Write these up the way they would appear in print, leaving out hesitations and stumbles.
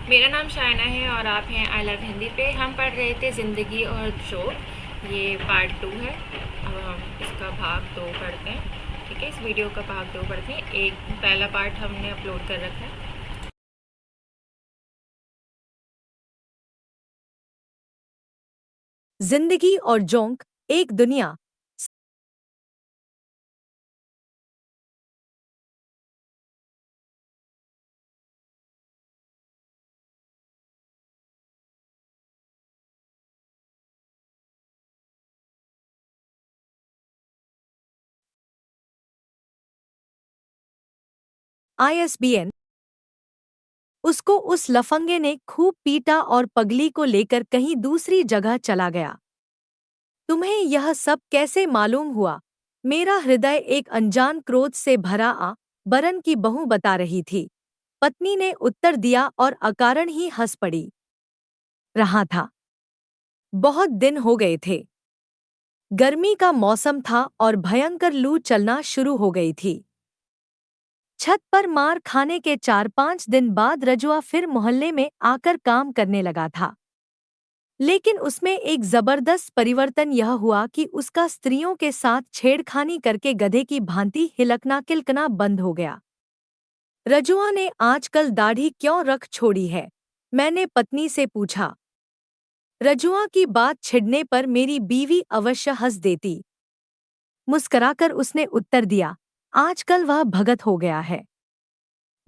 मेरा नाम शायना है और आप हैं आई लव हिंदी पे। हम पढ़ रहे थे ज़िंदगी और शोक। ये पार्ट 2 है। अब हम इसका भाग 2 पढ़ते हैं। ठीक है, इस वीडियो का भाग 2 पढ़ते हैं। एक पहला पार्ट हमने अपलोड कर रखा है। जिंदगी और जोंक एक दुनिया। ISBN। उसको उस लफंगे ने खूब पीटा और पगली को लेकर कहीं दूसरी जगह चला गया। तुम्हें यह सब कैसे मालूम हुआ? मेरा हृदय एक अनजान क्रोध से भरा बरन की बहू बता रही थी। पत्नी ने उत्तर दिया और अकारण ही हंस पड़ी। रहा था। बहुत दिन हो गए थे। गर्मी का मौसम था और भयंकर लू चलना शुरू हो गई थी। छत पर मार खाने के 4-5 दिन बाद रजुआ फिर मोहल्ले में आकर काम करने लगा था। लेकिन उसमें एक जबरदस्त परिवर्तन यह हुआ कि उसका स्त्रियों के साथ छेड़खानी करके गधे की भांति हिलकना किलकना बंद हो गया। रजुआ ने आजकल दाढ़ी क्यों रख छोड़ी है? मैंने पत्नी से पूछा। रजुआ की बात छिड़ने पर मेरी बीवी अवश्य हंस देती। मुस्कराकर उसने उत्तर दिया, आजकल वह भगत हो गया है।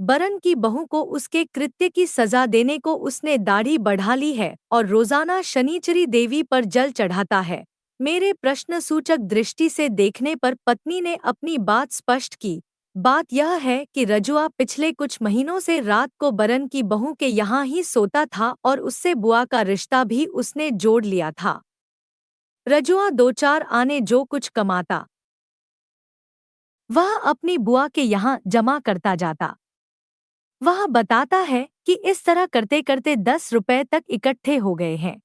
बरन की बहू को उसके कृत्य की सजा देने को उसने दाढ़ी बढ़ा ली है और रोजाना शनिचरी देवी पर जल चढ़ाता है। मेरे प्रश्नसूचक दृष्टि से देखने पर पत्नी ने अपनी बात स्पष्ट की। बात यह है कि रजुआ पिछले कुछ महीनों से रात को बरन की बहू के यहाँ ही सोता था और उससे बुआ का रिश्ता भी उसने जोड़ लिया था। रजुआ 2-4 आने जो कुछ कमाता वह अपनी बुआ के यहाँ जमा करता जाता। वह बताता है कि इस तरह करते करते 10 रुपए तक इकट्ठे हो गए हैं।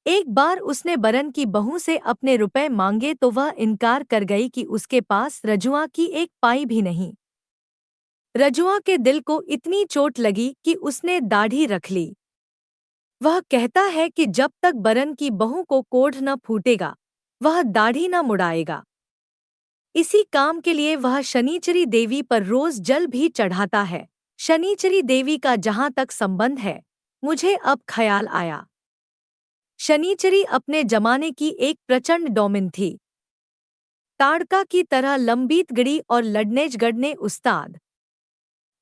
एक बार उसने बरन की बहू से अपने रुपए मांगे तो वह इनकार कर गई कि उसके पास रजुआ की एक पाई भी नहीं। रजुआ के दिल को इतनी चोट लगी कि उसने दाढ़ी रख ली। वह कहता है कि जब तक बरन की बहू को कोढ़ न फूटेगा वह दाढ़ी न मुड़ाएगा। इसी काम के लिए वह शनिचरी देवी पर रोज जल भी चढ़ाता है। शनिचरी देवी का जहां तक संबंध है, मुझे अब ख्याल आया। शनिचरी अपने जमाने की एक प्रचंड डोमिन थी। ताड़का की तरह लंबीत गड़ी और लड़ने उस्ताद।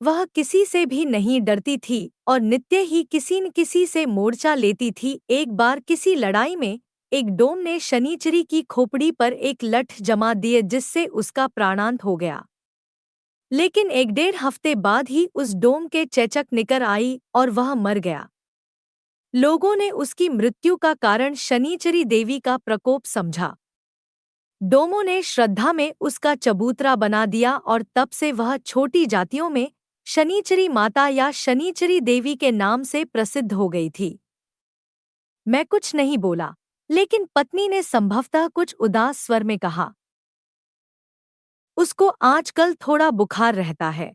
वह किसी से भी नहीं डरती थी और नित्य ही किसी न किसी से मोर्चा लेती थी। एक बार किसी लड़ाई में एक डोम ने शनिचरी की खोपड़ी पर एक लठ जमा दिए जिससे उसका प्राणांत हो गया। लेकिन 1-1.5 हफ्ते बाद ही उस डोम के चेचक निकर आई और वह मर गया। लोगों ने उसकी मृत्यु का कारण शनिचरी देवी का प्रकोप समझा। डोमों ने श्रद्धा में उसका चबूतरा बना दिया और तब से वह छोटी जातियों में शनिचरी माता या शनिचरी देवी के नाम से प्रसिद्ध हो गई थी। मैं कुछ नहीं बोला, लेकिन पत्नी ने संभवतः कुछ उदास स्वर में कहा, उसको आजकल थोड़ा बुखार रहता है।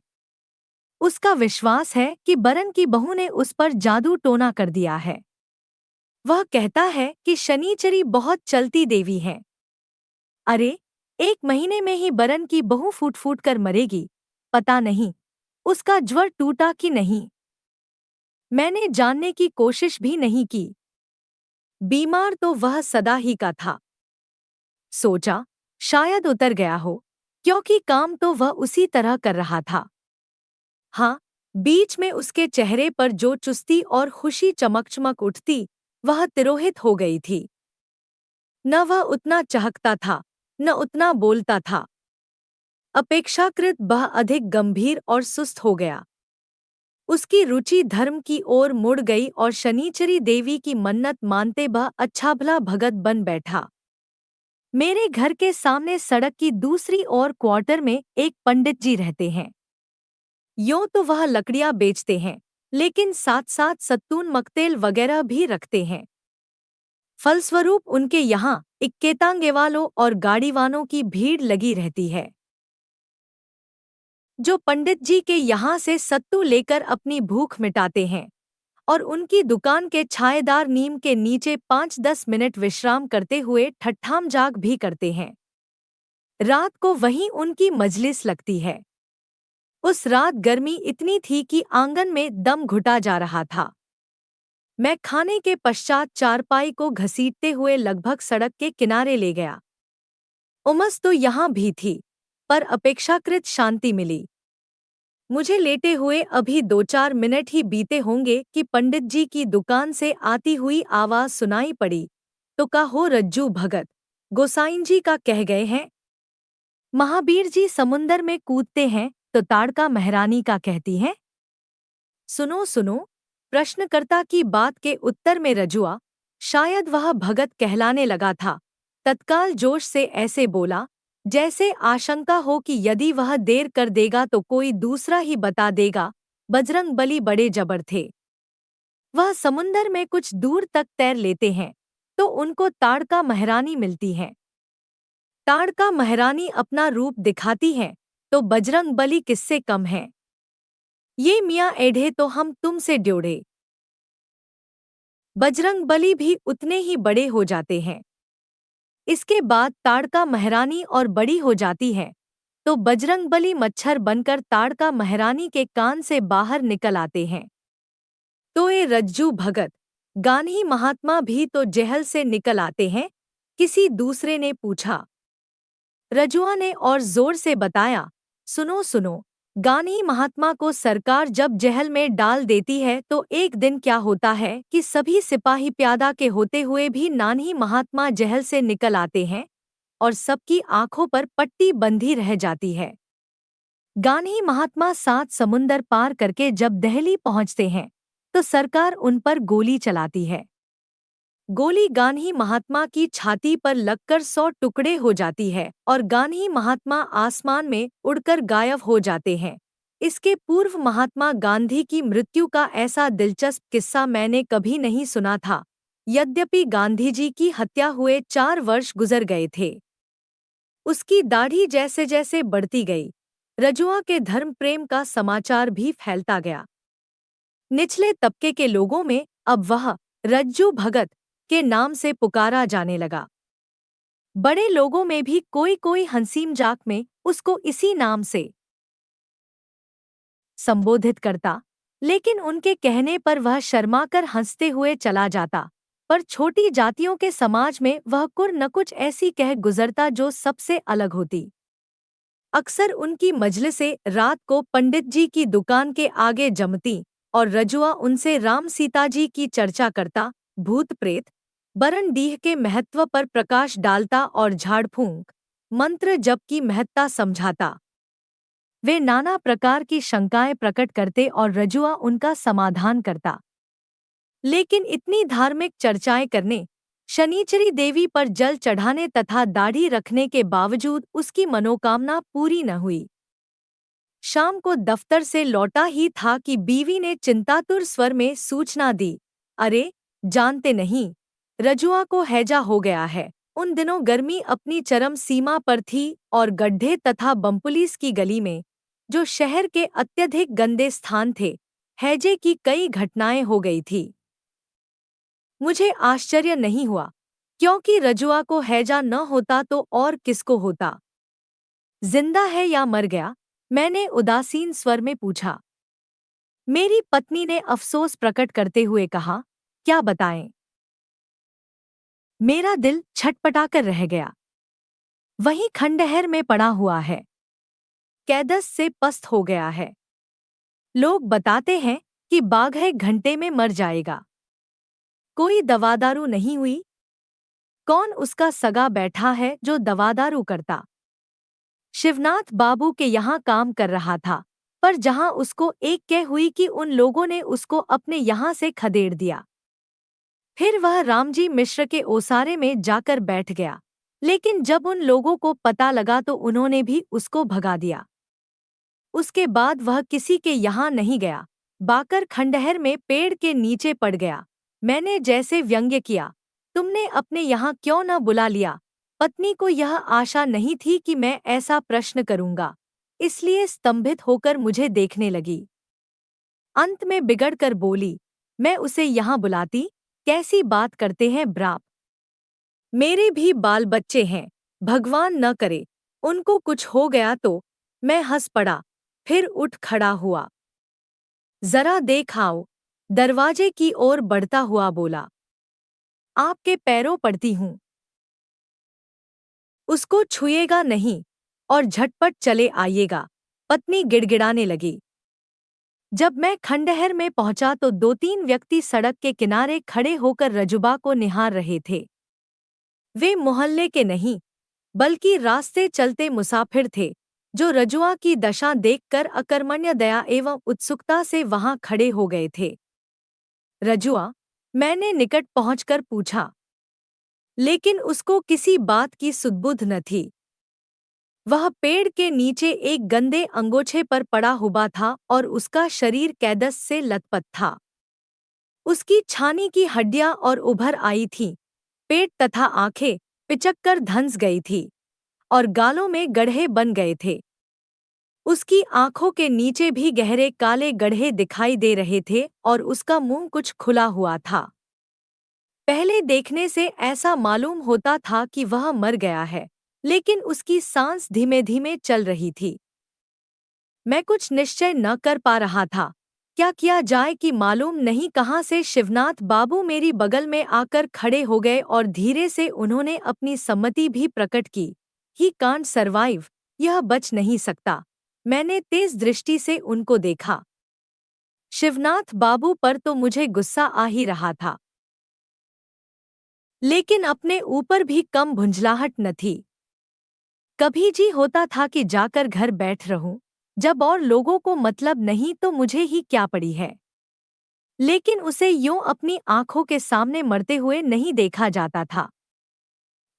उसका विश्वास है कि बरन की बहू ने उस पर जादू टोना कर दिया है। वह कहता है कि शनिचरी बहुत चलती देवी हैं। अरे, 1 महीने में ही बरन की बहू फूट फूट कर मरेगी। पता नहीं उसका ज्वर टूटा कि नहीं। मैंने जानने की कोशिश भी नहीं की। बीमार तो वह सदा ही का था। सोचा शायद उतर गया हो, क्योंकि काम तो वह उसी तरह कर रहा था। हाँ, बीच में उसके चेहरे पर जो चुस्ती और खुशी चमक उठती वह तिरोहित हो गई थी। न वह उतना चहकता था, न उतना बोलता था। अपेक्षाकृत वह अधिक गंभीर और सुस्त हो गया। उसकी रुचि धर्म की ओर मुड़ गई और शनिचरी देवी की मन्नत मानते वह अच्छा भला भगत बन बैठा। मेरे घर के सामने सड़क की दूसरी ओर क्वार्टर में एक पंडित जी रहते हैं। यूं तो वह लकड़ियां बेचते हैं, लेकिन साथ साथ सत्तून मकतेल वगैरह भी रखते हैं। फलस्वरूप उनके यहाँ इक्केतांगेवालों और गाड़ीवानों की भीड़ लगी रहती है, जो पंडित जी के यहाँ से सत्तू लेकर अपनी भूख मिटाते हैं। और उनकी दुकान के छायेदार नीम के नीचे 5-10 मिनट विश्राम करते हुए ठट्ठाम जाग भी करते हैं। रात को वहीं उनकी मजलिस लगती है। उस रात गर्मी इतनी थी कि आंगन में दम घुटा जा रहा था। मैं खाने के पश्चात चारपाई को घसीटते हुए लगभग सड़क के किनारे ले गया। उमस तो यहाँ भी थी, पर अपेक्षाकृत शांति मिली। मुझे लेटे हुए अभी 2-4 मिनट ही बीते होंगे कि पंडित जी की दुकान से आती हुई आवाज सुनाई पड़ी, तो का हो रज्जू भगत, गोसाईं जी का कह गए हैं। महावीर जी समुंदर में कूदते हैं तो ताड़का महारानी का कहती हैं। सुनो सुनो, प्रश्नकर्ता की बात के उत्तर में रजुआ, शायद वह भगत कहलाने लगा था, तत्काल जोश से ऐसे बोला जैसे आशंका हो कि यदि वह देर कर देगा तो कोई दूसरा ही बता देगा। बजरंगबली बड़े जबर थे। वह समुंदर में कुछ दूर तक तैर लेते हैं तो उनको ताड़का महारानी मिलती हैं। ताड़का महारानी अपना रूप दिखाती हैं तो बजरंगबली किससे कम हैं। ये मियाँ एढ़े तो हम तुमसे ड्योढ़े। बजरंगबली भी उतने ही बड़े हो जाते हैं। इसके बाद ताड़का महारानी और बड़ी हो जाती है तो बजरंगबली मच्छर बनकर ताड़का महारानी के कान से बाहर निकल आते हैं। तो ये रज्जू भगत, गान्ही महात्मा भी तो जेहल से निकल आते हैं? किसी दूसरे ने पूछा। रजुआ ने और जोर से बताया, सुनो सुनो, गान्ही महात्मा को सरकार जब जेहल में डाल देती है तो एक दिन क्या होता है कि सभी सिपाही प्यादा के होते हुए भी नान्ही महात्मा जेहल से निकल आते हैं और सबकी आंखों पर पट्टी बंधी रह जाती है। गान्ही महात्मा 7 समुंदर पार करके जब दिल्ली पहुंचते हैं तो सरकार उन पर गोली चलाती है। गोली गान्ही महात्मा की छाती पर लगकर 100 टुकड़े हो जाती है और गान्ही महात्मा आसमान में उड़कर गायब हो जाते हैं। इसके पूर्व महात्मा गांधी की मृत्यु का ऐसा दिलचस्प किस्सा मैंने कभी नहीं सुना था। यद्यपि गांधी जी की हत्या हुए 4 वर्ष गुजर गए थे। उसकी दाढ़ी जैसे जैसे बढ़ती गई, रजुआ के धर्म प्रेम का समाचार भी फैलता गया। निचले तबके के लोगों में अब वह रज्जू भगत के नाम से पुकारा जाने लगा। बड़े लोगों में भी कोई कोई हंसी मजाक में उसको इसी नाम से संबोधित करता, लेकिन उनके कहने पर वह शर्माकर हंसते हुए चला जाता। पर छोटी जातियों के समाज में वह कुछ न कुछ ऐसी कह गुजरता जो सबसे अलग होती। अक्सर उनकी मजलिसें रात को पंडित जी की दुकान के आगे जमती और रजुआ उनसे राम सीता जी की चर्चा करता, भूत प्रेत, बरनडीह के महत्व पर प्रकाश डालता और झाड़फूंक मंत्र जप की महत्ता समझाता। वे नाना प्रकार की शंकाएं प्रकट करते और रजुआ उनका समाधान करता। लेकिन इतनी धार्मिक चर्चाएं करने, शनिचरी देवी पर जल चढ़ाने तथा दाढ़ी रखने के बावजूद उसकी मनोकामना पूरी न हुई। शाम को दफ्तर से लौटा ही था कि बीवी ने चिंतातुर स्वर में सूचना दी, अरे जानते नहीं, रजुआ को हैजा हो गया है। उन दिनों गर्मी अपनी चरम सीमा पर थी और गड्ढे तथा बम्पुलिस की गली में, जो शहर के अत्यधिक गंदे स्थान थे, हैजे की कई घटनाएं हो गई थी। मुझे आश्चर्य नहीं हुआ, क्योंकि रजुआ को हैजा न होता तो और किसको होता। जिंदा है या मर गया? मैंने उदासीन स्वर में पूछा। मेरी पत्नी ने अफसोस प्रकट करते हुए कहा, क्या बताएं? मेरा दिल छटपटाकर रह गया। वहीं खंडहर में पड़ा हुआ है, कैदस से पस्त हो गया है। लोग बताते हैं कि बाघ घंटे में मर जाएगा। कोई दवादारू नहीं हुई? कौन उसका सगा बैठा है जो दवादारू करता? शिवनाथ बाबू के यहाँ काम कर रहा था, पर जहाँ उसको एक कह हुई कि उन लोगों ने उसको अपने यहाँ से खदेड़ दिया। फिर वह रामजी मिश्र के ओसारे में जाकर बैठ गया, लेकिन जब उन लोगों को पता लगा तो उन्होंने भी उसको भगा दिया। उसके बाद वह किसी के यहाँ नहीं गया, बाकर खंडहर में पेड़ के नीचे पड़ गया। मैंने जैसे व्यंग्य किया, तुमने अपने यहाँ क्यों न बुला लिया? पत्नी को यह आशा नहीं थी कि मैं ऐसा प्रश्न करूंगा, इसलिए स्तंभित होकर मुझे देखने लगी। अंत में बिगड़कर बोली, मैं उसे यहाँ बुलाती। कैसी बात करते हैं ब्राप। मेरे भी बाल बच्चे हैं, भगवान न करे उनको कुछ हो गया तो। मैं हंस पड़ा, फिर उठ खड़ा हुआ। जरा देख आओ, दरवाजे की ओर बढ़ता हुआ बोला। आपके पैरों पड़ती हूं। उसको छुएगा नहीं और झटपट चले आइएगा, पत्नी गिड़गिड़ाने लगी। जब मैं खंडहर में पहुंचा तो 2-3 व्यक्ति सड़क के किनारे खड़े होकर रजुबा को निहार रहे थे। वे मोहल्ले के नहीं, बल्कि रास्ते चलते मुसाफिर थे, जो रजुआ की दशा देखकर अकर्मण्य दया एवं उत्सुकता से वहां खड़े हो गए थे। रजुआ, मैंने निकट पहुंचकर पूछा, लेकिन उसको किसी बात की सुध-बुध न थी। वह पेड़ के नीचे एक गंदे अंगोछे पर पड़ा हुआ था और उसका शरीर कैदस से लथपथ था। उसकी छानी की हड्डियां और उभर आई थीं, पेट तथा आंखें पिचक कर धंस गई थी और गालों में गड्ढे बन गए थे। उसकी आंखों के नीचे भी गहरे काले गड्ढे दिखाई दे रहे थे और उसका मुंह कुछ खुला हुआ था। पहले देखने से ऐसा मालूम होता था कि वह मर गया है, लेकिन उसकी सांस धीमे धीमे चल रही थी। मैं कुछ निश्चय न कर पा रहा था। क्या किया जाए कि मालूम नहीं कहाँ से शिवनाथ बाबू मेरी बगल में आकर खड़े हो गए और धीरे से उन्होंने अपनी सम्मति भी प्रकट की। ही कांट सरवाइव, यह बच नहीं सकता। मैंने तेज दृष्टि से उनको देखा। शिवनाथ बाबू पर तो मुझे गुस्सा आ ही रहा था, लेकिन अपने ऊपर भी कम भुंजलाहट न थी। कभी जी होता था कि जाकर घर बैठ रहूं, जब और लोगों को मतलब नहीं तो मुझे ही क्या पड़ी है। लेकिन उसे यूं अपनी आंखों के सामने मरते हुए नहीं देखा जाता था।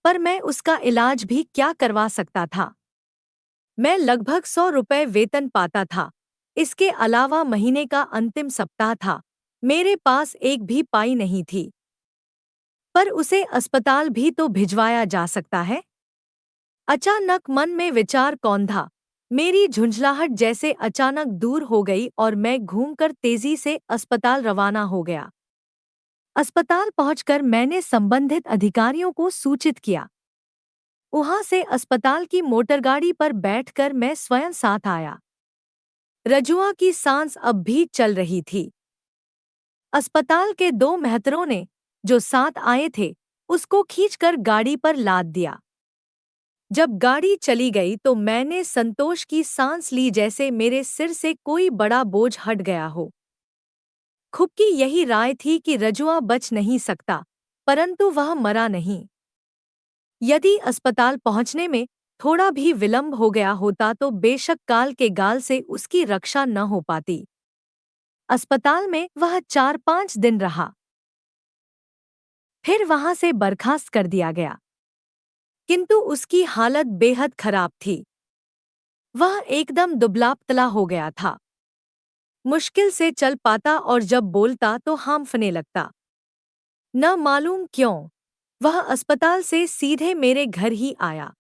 पर मैं उसका इलाज भी क्या करवा सकता था। मैं लगभग 100 रुपए वेतन पाता था। इसके अलावा महीने का अंतिम सप्ताह था। मेरे पास एक भी पाई नहीं थी। पर उसे अस्पताल भी तो भिजवाया जा सकता है। अचानक मन में विचार कौंधा। मेरी झुंझलाहट जैसे अचानक दूर हो गई और मैं घूमकर तेजी से अस्पताल रवाना हो गया। अस्पताल पहुंचकर मैंने संबंधित अधिकारियों को सूचित किया। वहां से अस्पताल की मोटरगाड़ी पर बैठकर मैं स्वयं साथ आया। रजुआ की सांस अब भी चल रही थी। अस्पताल के 2 मेहतरों ने, जो साथ आए थे, उसको खींचकर गाड़ी पर लाद दिया। जब गाड़ी चली गई तो मैंने संतोष की सांस ली, जैसे मेरे सिर से कोई बड़ा बोझ हट गया हो। खुद की यही राय थी कि रजुआ बच नहीं सकता, परंतु वह मरा नहीं। यदि अस्पताल पहुंचने में थोड़ा भी विलंब हो गया होता तो बेशक काल के गाल से उसकी रक्षा न हो पाती। अस्पताल में वह 4-5 दिन रहा, फिर वहां से बर्खास्त कर दिया गया। किंतु उसकी हालत बेहद खराब थी। वह एकदम दुबला-पतला हो गया था। मुश्किल से चल पाता और जब बोलता तो हांफने लगता। न मालूम क्यों, वह अस्पताल से सीधे मेरे घर ही आया।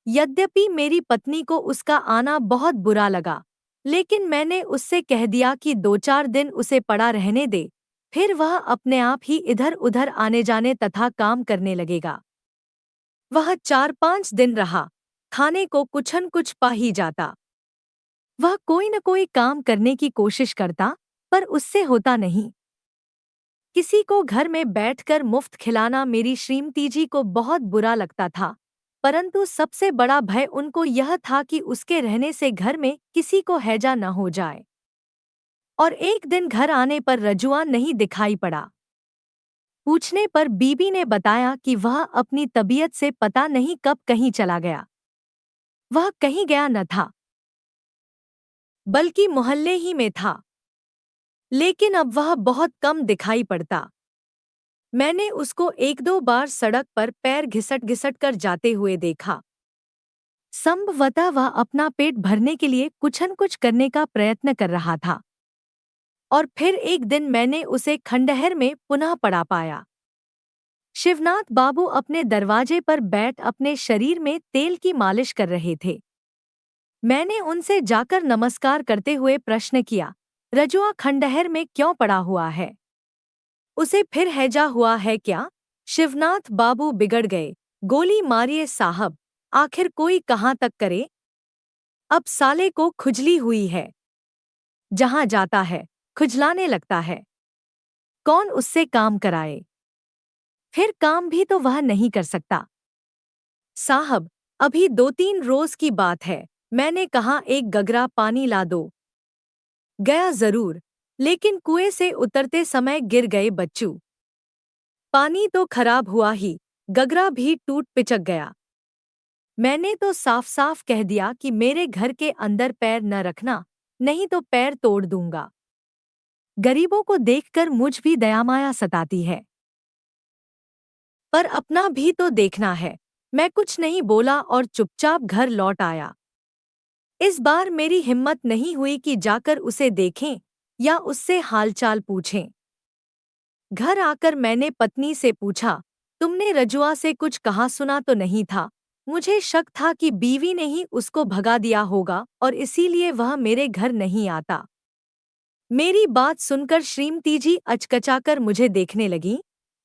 यद्यपि मेरी पत्नी को उसका आना बहुत बुरा लगा, लेकिन मैंने उससे कह दिया कि 2-4 दिन उसे पड़ा रहने दे, फिर वह अपने आप ही इधर-उधर आने जाने तथा काम करने लगेगा। वह 4-5 दिन रहा, खाने को कुछ न कुछ पा ही जाता। वह कोई न कोई काम करने की कोशिश करता, पर उससे होता नहीं। किसी को घर में बैठकर मुफ्त खिलाना मेरी श्रीमती जी को बहुत बुरा लगता था, परंतु सबसे बड़ा भय उनको यह था कि उसके रहने से घर में किसी को हैजा न हो जाए। और एक दिन घर आने पर रजुआ नहीं दिखाई पड़ा। पूछने पर बीबी ने बताया कि वह अपनी तबीयत से पता नहीं कब कहीं चला गया। वह कहीं गया न था, बल्कि मोहल्ले ही में था, लेकिन अब वह बहुत कम दिखाई पड़ता। मैंने उसको 1-2 बार सड़क पर पैर घिसट-घिसट कर जाते हुए देखा। संभवतः वह अपना पेट भरने के लिए कुछ न कुछ करने का प्रयत्न कर रहा था। और फिर एक दिन मैंने उसे खंडहर में पुनः पड़ा पाया। शिवनाथ बाबू अपने दरवाजे पर बैठ अपने शरीर में तेल की मालिश कर रहे थे। मैंने उनसे जाकर नमस्कार करते हुए प्रश्न किया, रजुआ खंडहर में क्यों पड़ा हुआ है? उसे फिर हैजा हुआ है क्या? शिवनाथ बाबू बिगड़ गए। गोली मारिए साहब, आखिर कोई कहाँ तक करे? अब साले को खुजली हुई है, जहां जाता है खुजलाने लगता है। कौन उससे काम कराए? फिर काम भी तो वह नहीं कर सकता। साहब, अभी 2-3 रोज की बात है, मैंने कहा एक गगरा पानी ला दो। गया जरूर, लेकिन कुएं से उतरते समय गिर गए बच्चू। पानी तो खराब हुआ ही, गगरा भी टूट पिचक गया। मैंने तो साफ साफ कह दिया कि मेरे घर के अंदर पैर न रखना, नहीं तो पैर तोड़ दूंगा। गरीबों को देखकर मुझ भी दयामाया सताती है, पर अपना भी तो देखना है। मैं कुछ नहीं बोला और चुपचाप घर लौट आया। इस बार मेरी हिम्मत नहीं हुई कि जाकर उसे देखें या उससे हालचाल पूछें। घर आकर मैंने पत्नी से पूछा, तुमने रजुआ से कुछ कहा सुना तो नहीं था? मुझे शक था कि बीवी ने ही उसको भगा दिया होगा और इसीलिए वह मेरे घर नहीं आता। मेरी बात सुनकर श्रीमती जी अचकचाकर मुझे देखने लगीं,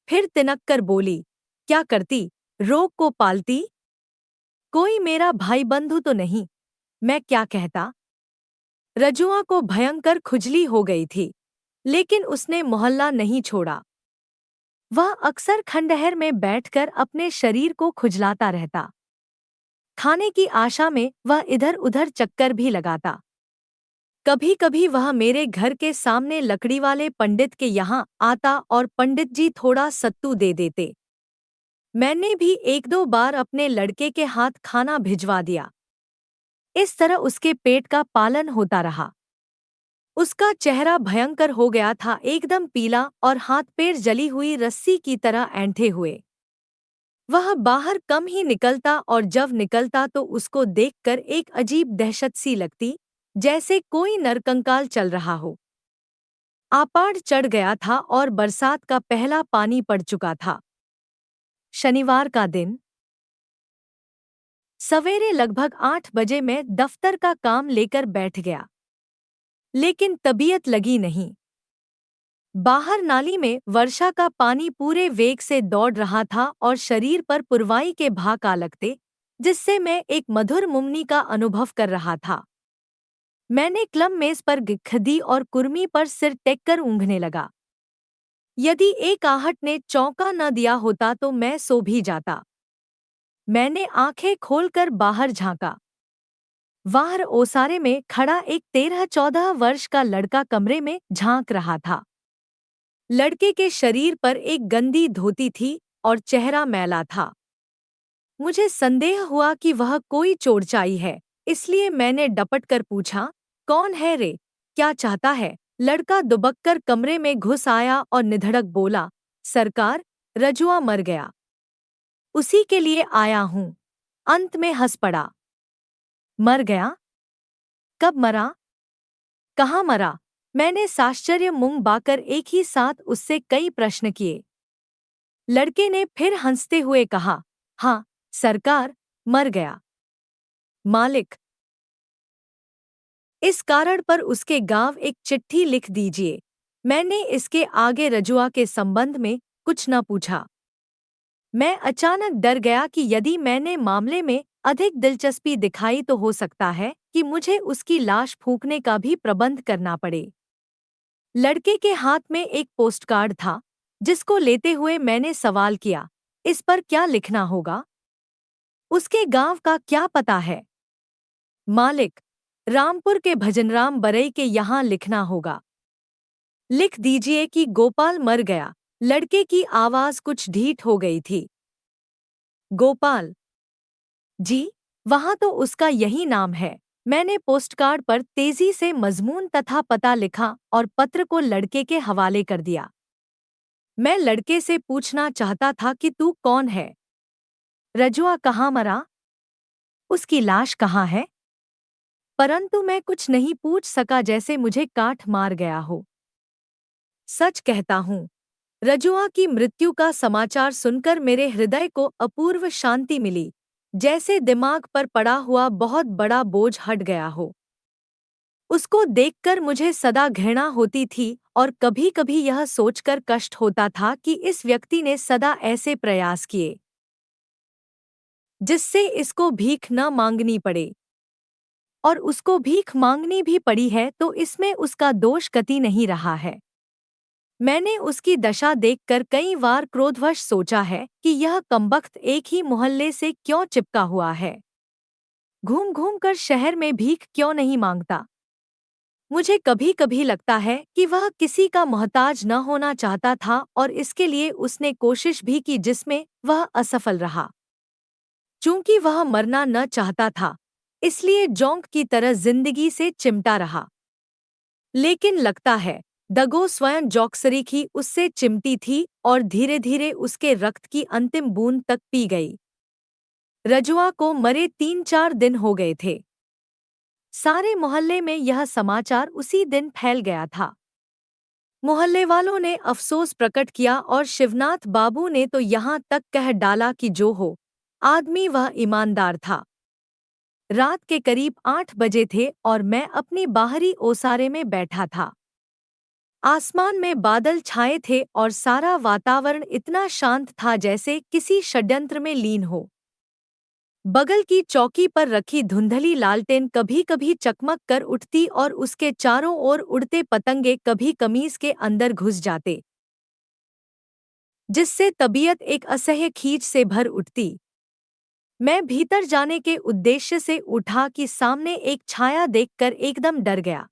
फिर तिनक कर बोली, क्या करती? रोग को पालती? कोई मेरा भाई बंधु तो नहीं? मैं क्या कहता? रजुआ को भयंकर खुजली हो गई थी, लेकिन उसने मोहल्ला नहीं छोड़ा। वह अक्सर खंडहर में बैठकर अपने शरीर को खुजलाता रहता। खाने की आशा में वह इधर उधर चक्कर भी लगाता। कभी कभी वह मेरे घर के सामने लकड़ी वाले पंडित के यहाँ आता और पंडित जी थोड़ा सत्तू दे देते। मैंने भी 1-2 बार अपने लड़के के हाथ खाना भिजवा दिया। इस तरह उसके पेट का पालन होता रहा। उसका चेहरा भयंकर हो गया था, एकदम पीला और हाथ पैर जली हुई रस्सी की तरह ऐंठे हुए। वह बाहर कम ही निकलता और जब निकलता तो उसको देखकर एक अजीब दहशत सी लगती, जैसे कोई नरकंकाल चल रहा हो। आपाड़ चढ़ गया था और बरसात का पहला पानी पड़ चुका था। शनिवार का दिन सवेरे लगभग 8 बजे मैं दफ्तर का काम लेकर बैठ गया, लेकिन तबीयत लगी नहीं। बाहर नाली में वर्षा का पानी पूरे वेग से दौड़ रहा था और शरीर पर पुरवाई के भाग आ लगते, जिससे मैं एक मधुर मुमनी का अनुभव कर रहा था। मैंने क्लम मेज पर खदी और कुर्मी पर सिर टेककर ऊँघने लगा। यदि एक आहट ने चौंका न दिया होता तो मैं सो भी जाता। मैंने आंखें खोलकर बाहर झांका। बाहर ओसारे में खड़ा एक 13-14 वर्ष का लड़का कमरे में झांक रहा था। लड़के के शरीर पर एक गंदी धोती थी और चेहरा मैला था। मुझे संदेह हुआ कि वह कोई चोरचाई है, इसलिए मैंने डपट कर पूछा, कौन है रे? क्या चाहता है? लड़का दुबककर कमरे में घुस आया और निधड़क बोला, सरकार, रजुआ मर गया। उसी के लिए आया हूँ। अंत में हंस पड़ा। मर गया? कब मरा? कहाँ मरा? मैंने साश्चर्य मुंह बाकर एक ही साथ उससे कई प्रश्न किए। लड़के ने फिर हंसते हुए कहा, हाँ सरकार, मर गया। मालिक, इस कारण पर उसके गांव एक चिट्ठी लिख दीजिए। मैंने इसके आगे रजुआ के संबंध में कुछ न पूछा। मैं अचानक डर गया कि यदि मैंने मामले में अधिक दिलचस्पी दिखाई तो हो सकता है कि मुझे उसकी लाश फूंकने का भी प्रबंध करना पड़े। लड़के के हाथ में एक पोस्टकार्ड था, जिसको लेते हुए मैंने सवाल किया, इस पर क्या लिखना होगा? उसके गांव का क्या पता है? मालिक, रामपुर के भजनराम बरई के यहाँ लिखना होगा। लिख दीजिए कि गोपाल मर गया। लड़के की आवाज कुछ ढीठ हो गई थी। गोपाल जी, वहां तो उसका यही नाम है। मैंने पोस्टकार्ड पर तेजी से मजमून तथा पता लिखा और पत्र को लड़के के हवाले कर दिया। मैं लड़के से पूछना चाहता था कि तू कौन है? रजुआ कहाँ मरा? उसकी लाश कहाँ है? परंतु मैं कुछ नहीं पूछ सका, जैसे मुझे काठ मार गया हो। सच कहता हूँ, रजुआ की मृत्यु का समाचार सुनकर मेरे हृदय को अपूर्व शांति मिली, जैसे दिमाग पर पड़ा हुआ बहुत बड़ा बोझ हट गया हो। उसको देखकर मुझे सदा घृणा होती थी और कभी-कभी यह सोचकर कष्ट होता था कि इस व्यक्ति ने सदा ऐसे प्रयास किए जिससे इसको भीख न मांगनी पड़े, और उसको भीख मांगनी भी पड़ी है तो इसमें उसका दोष कति नहीं रहा है। मैंने उसकी दशा देखकर कई बार क्रोधवश सोचा है कि यह कमबख्त एक ही मोहल्ले से क्यों चिपका हुआ है, घूम घूम कर शहर में भीख क्यों नहीं मांगता। मुझे कभी कभी लगता है कि वह किसी का मोहताज न होना चाहता था और इसके लिए उसने कोशिश भी की जिसमें वह असफल रहा। चूंकि वह मरना न चाहता था, इसलिए जोंक की तरह जिंदगी से चिमटा रहा। लेकिन लगता है दगो स्वयं जॉक्सरी ही उससे चिमटी थी और धीरे धीरे उसके रक्त की अंतिम बूंद तक पी गई। रजुआ को मरे 3-4 दिन हो गए थे। सारे मोहल्ले में यह समाचार उसी दिन फैल गया था। मोहल्ले वालों ने अफसोस प्रकट किया और शिवनाथ बाबू ने तो यहाँ तक कह डाला कि जो हो, आदमी वह ईमानदार था। रात के करीब 8 बजे थे और मैं अपनी बाहरी ओसारे में बैठा था। आसमान में बादल छाए थे और सारा वातावरण इतना शांत था जैसे किसी षड्यंत्र में लीन हो। बगल की चौकी पर रखी धुंधली लालटेन कभी-कभी चकमक कर उठती और उसके चारों ओर उड़ते पतंगे कभी कमीज के अंदर घुस जाते, जिससे तबीयत एक असह्य खींच से भर उठती। मैं भीतर जाने के उद्देश्य से उठा कि सामने एक छाया देखकर एकदम डर गया।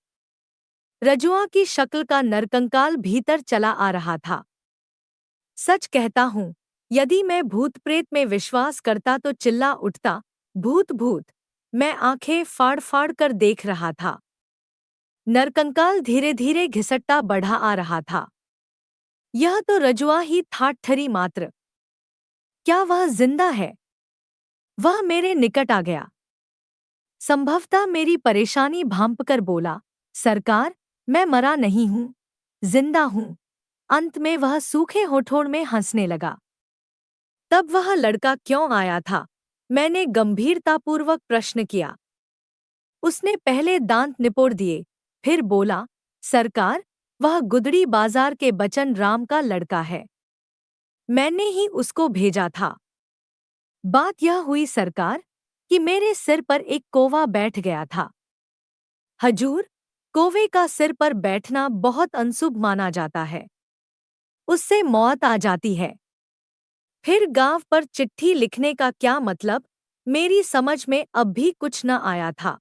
रजुआ की शक्ल का नरकंकाल भीतर चला आ रहा था। सच कहता हूँ, यदि मैं भूत प्रेत में विश्वास करता तो चिल्ला उठता, भूत भूत। मैं आंखें फाड़ फाड़ कर देख रहा था। नरकंकाल धीरे धीरे घिसटता बढ़ा आ रहा था। यह तो रजुआ ही था ठरी मात्र। क्या वह जिंदा है? वह मेरे निकट आ गया। संभवतः मेरी परेशानी भांपकर बोला, सरकार, मैं मरा नहीं हूँ, जिंदा हूँ। अंत में वह सूखे होठों में हंसने लगा। तब वह लड़का क्यों आया था? मैंने गंभीरतापूर्वक प्रश्न किया। उसने पहले दांत निपोड़ दिए, फिर बोला, सरकार, वह गुदड़ी बाजार के बचन राम का लड़का है। मैंने ही उसको भेजा था। बात यह हुई सरकार कि मेरे सिर पर एक कौवा बैठ गया था। हजूर, कौवे का सिर पर बैठना बहुत अनशुभ माना जाता है। उससे मौत आ जाती है। फिर गांव पर चिट्ठी लिखने का क्या मतलब? मेरी समझ में अब भी कुछ न आया था।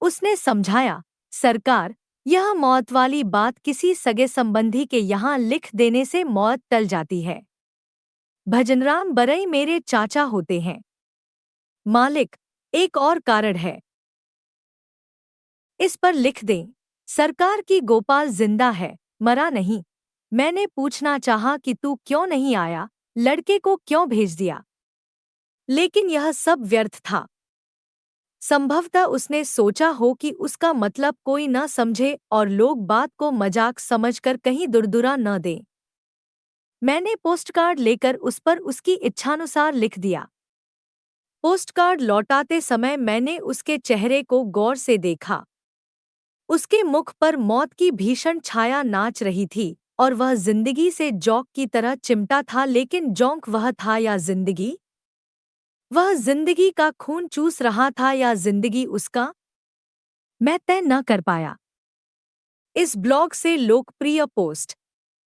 उसने समझाया, सरकार, यह मौत वाली बात किसी सगे संबंधी के यहाँ लिख देने से मौत टल जाती है। भजनराम बरई मेरे चाचा होते हैं। मालिक, एक और कारण है। इस पर लिख दें, सरकार की गोपाल जिंदा है, मरा नहीं। मैंने पूछना चाहा कि तू क्यों नहीं आया, लड़के को क्यों भेज दिया, लेकिन यह सब व्यर्थ था। संभवतः उसने सोचा हो कि उसका मतलब कोई न समझे और लोग बात को मजाक समझकर कहीं दुरदुरा न दें। मैंने पोस्टकार्ड लेकर उस पर उसकी इच्छानुसार लिख दिया। पोस्टकार्ड लौटाते समय मैंने उसके चेहरे को गौर से देखा। उसके मुख पर मौत की भीषण छाया नाच रही थी और वह जिंदगी से जौक की तरह चिमटा था, लेकिन जौंक वह था या जिंदगी? वह जिंदगी का खून चूस रहा था या जिंदगी उसका? मैं तय न कर पाया। इस ब्लॉग से लोकप्रिय पोस्ट